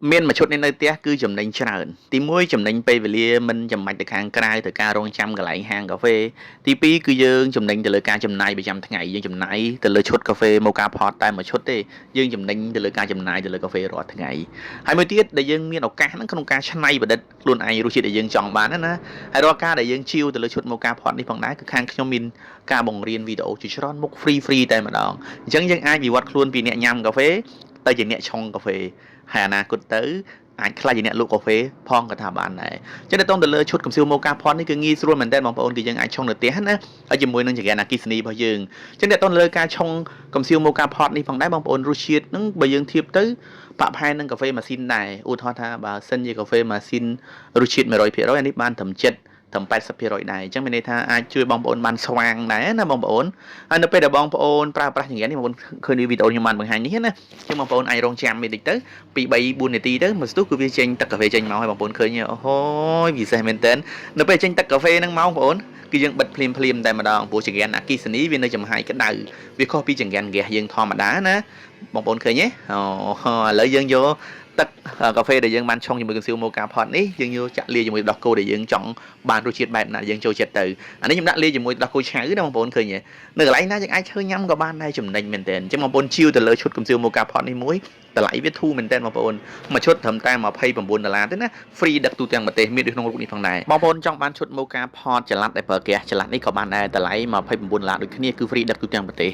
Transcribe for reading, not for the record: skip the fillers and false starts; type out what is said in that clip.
មានមួយឈុតនេះនៅផ្ទះគឺចំណេញច្រើនទី1ចំណេញពេលវេលាមិនចាំបាច់ទៅខាងក្រៅទៅការរងចាំកន្លែងហាងកាហ្វេទី2គឺយើងចំណេញទៅលើការចំណាយប្រចាំថ្ងៃយើងចំណាយទៅលើឈុតកាហ្វេ Mocha Pot តែមួយឈុតទេយើងចំណេញទៅលើការចំណាយទៅលើកាហ្វេរាល់ថ្ងៃហើយមួយទៀតដែលយើងមានឱកាសហ្នឹងក្នុងការច្នៃប្រឌិតខ្លួនឯងរសជាតិដែលយើងចង់បានណាហើយរាល់ការដែលយើងជីវទៅលើឈុត Mocha Pot នេះផងដែរគឺខាងខ្ញុំមានការបង្រៀនវីដេអូជាច្រើនមុខ free តែម្ដងអញ្ចឹងយើងអាចវិវត្តខ្លួនពីអ្នកញ៉ាំកាហ្វេទៅជាអ្នកឆុងកាហ្វេហើយអនាគតទៅអាចខ្លាចជាអ្នកលក់កាហ្វេផងក៏ថាបានដែរអញ្ចឹងទៅលើឈុតកំសៀវ Mocha Pot នេះគឺងាយស្រួលមែនទែនបងប្អូនគឺយើងអាចឆុងនៅផ្ទះណាហើយជាមួយនឹងចង្កៀងអគ្គិសនីរបស់យើងអញ្ចឹងទៅលើការឆុងកំសៀវ Mocha Pot នេះផងដែរបងប្អូនរសជាតិហ្នឹងបើយើងធៀបទៅបាក់ផែននឹងកាហ្វេម៉ាស៊ីនដែរឧទាហរណ៍ថាបើសិនជាកាហ្វេម៉ាស៊ីនរសជាតិ 100% អានេះបានត្រឹមចិត្តត្រឹម 80% ដែរអញ្ចឹងមានន័យថាអាចជួយបងប្អូនបានស្វាងដែរណាបងប្អូនហើយនៅពេលដែលបងប្អូនប្រើប្រាស់ចង្កៀងនេះបងប្អូនឃើញវីដេអូខ្ញុំបានបង្ហាញនេះណាអញ្ចឹងបងប្អូនអាចរងចាំមានតិចទៅពី3 4នាទីទៅមួយស្ទុះគឺវាចេញទឹកកាហ្វេចេញមកហើយបងប្អូនឃើញអូហូយពិសេសមែនតើនៅពេលចេញទឹកកាហ្វេហ្នឹងមកបងប្អូនគឺយើងបិទភ្លាមតែម្ដងព្រោះចង្កៀងអគ្គិសនីវានៅចំហាយក្តៅវាខុសពីចង្កៀងហ្គាសយើងធម្មតាណាបងប្អូនឃើញទេអូឥឡូវយើងយកទឹកកាហ្វេដែលយើងបានឆុងជាមួយ Conceal Mocha Pot នេះយើងយកចាក់លាយជាមួយទឹកដោះគោដែលយើងចង់បានរសជាតិបែបណាយើងចូលចិត្តទៅអានេះខ្ញុំដាក់លាយជាមួយទឹកដោះគោឆៅណាបងប្អូនឃើញទេនៅកន្លែងណាយើងអាចធ្វើញ៉ាំក៏បានដែរចំណេញមែនតើអញ្ចឹងបងប្អូនជីវទៅលើឈុត Conceal Mocha Pot នេះមួយតម្លៃវាធូរមែនតើបងប្អូនមួយឈុតត្រឹមតែ$29ទេណា free ដឹកទូទាំងប្រទេសមានដូចក្នុងរូបនេះផងដែរបងប្អូនចង់បានឈុត Mocha Pot ចល័តដែលប្រើហ្គាសចល័តនេះក៏បានដែរតម្លៃ$29ដូចគ្នាគឺ free ដឹកទូទាំងប្រទេស